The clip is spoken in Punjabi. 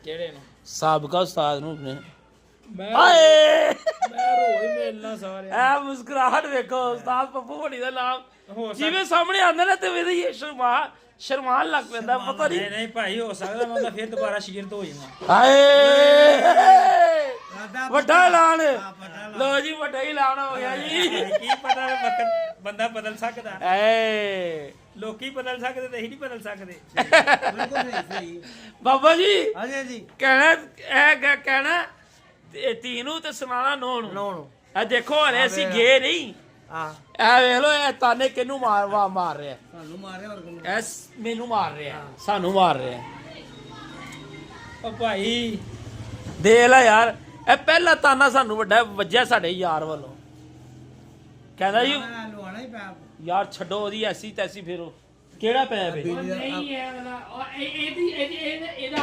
ਕਿਹੜੇ ਨੂੰ? ਸਾਬਕਾ ਉਸਤਾਦ ਨੂੰ ਆਪਣੇ। ਮੈਂ ਹਾਏ ਰੋਜ਼ ਮਿਲਣਾ ਸਾਰਿਆਂ ਐ ਮੁਸਕਰਾਹਟ ਵੇਖੋ ਉਸਤਾਦ ਪੱਪੂ ਭੜੀ ਦਾ ਨਾਮ ਹੋ ਜਿਵੇਂ ਸਾਹਮਣੇ ਆਉਂਦਾ ਨਾ ਤੇ ਇਹਦੀ ਸ਼ਰਮਾਨ ਲੱਗ ਪੈਂਦਾ ਪਤਾ ਨਹੀਂ। ਨਹੀਂ ਭਾਈ ਹੋ ਸਕਦਾ ਮੈਂ ਫਿਰ ਦੁਬਾਰਾ ਸ਼ਗਿਰਦ ਹੋ ਜਾਵਾਂ। ਹਾਏ ਵੱਡਾ ਐਲਾਨ ਲੋ ਜੀ, ਵੱਡਾ ਹੀ ਐਲਾਨ ਹੋ ਗਿਆ ਜੀ। ਕੀ ਪਤਾ ਵਕਤ ਬੰਦਾ ਬਦਲ ਸਕਦਾ, ਏ ਲੋਕੀ ਬਦਲ ਸਕਦੇ ਤੇ ਅਸੀਂ ਨਹੀਂ ਬਦਲ ਸਕਦੇ। ਬਾਬਾ ਜੀ ਹਾਂਜੀ ਜੀ ਕਹਿਣਾ ਧੀ ਨੂੰ ਤੇ ਸੁਣਾਣਾ ਨੋ ਨੂੰ। ਇਹ ਦੇਖੋ ਹਲੇ ਅਸੀਂ ਗਏ ਨਹੀਂ। ਇਹ ਵੇਖ ਲੋ ਇਹ ਤਾਨੇ ਕਿਹਨੂੰ ਮਾਰ ਰਿਹਾ। ਸਾਨੂੰ ਮਾਰਿਆ ਹੋਰ ਕਿਹਨੂੰ? ਐਸ ਮੈਨੂੰ ਮਾਰ ਰਿਹਾ, ਸਾਨੂੰ ਮਾਰ ਰਿਹਾ। ਉਹ ਭਾਈ ਦੇਖ ਲੈ ਯਾਰ, ਇਹ ਪਹਿਲਾ ਤਾਨਾ ਸਾਨੂੰ ਵੱਡਾ ਵੱਜਿਆ ਸਾਡੇ ਯਾਰ ਵੱਲੋਂ। ਕਹਿੰਦਾ ਜੀ ਲੁਆਣਾ ਹੀ ਪਿਆ। ਯਾਰ ਛੱਡੋ ਉਹਦੀ ਐਸੀ ਤੈਸੀ, ਫਿਰ ਉਹ ਕਿਹੜਾ ਪਿਆ ਬੇ ਨਹੀਂ ਇਹ ਵਾਲਾ ਇਹਦਾ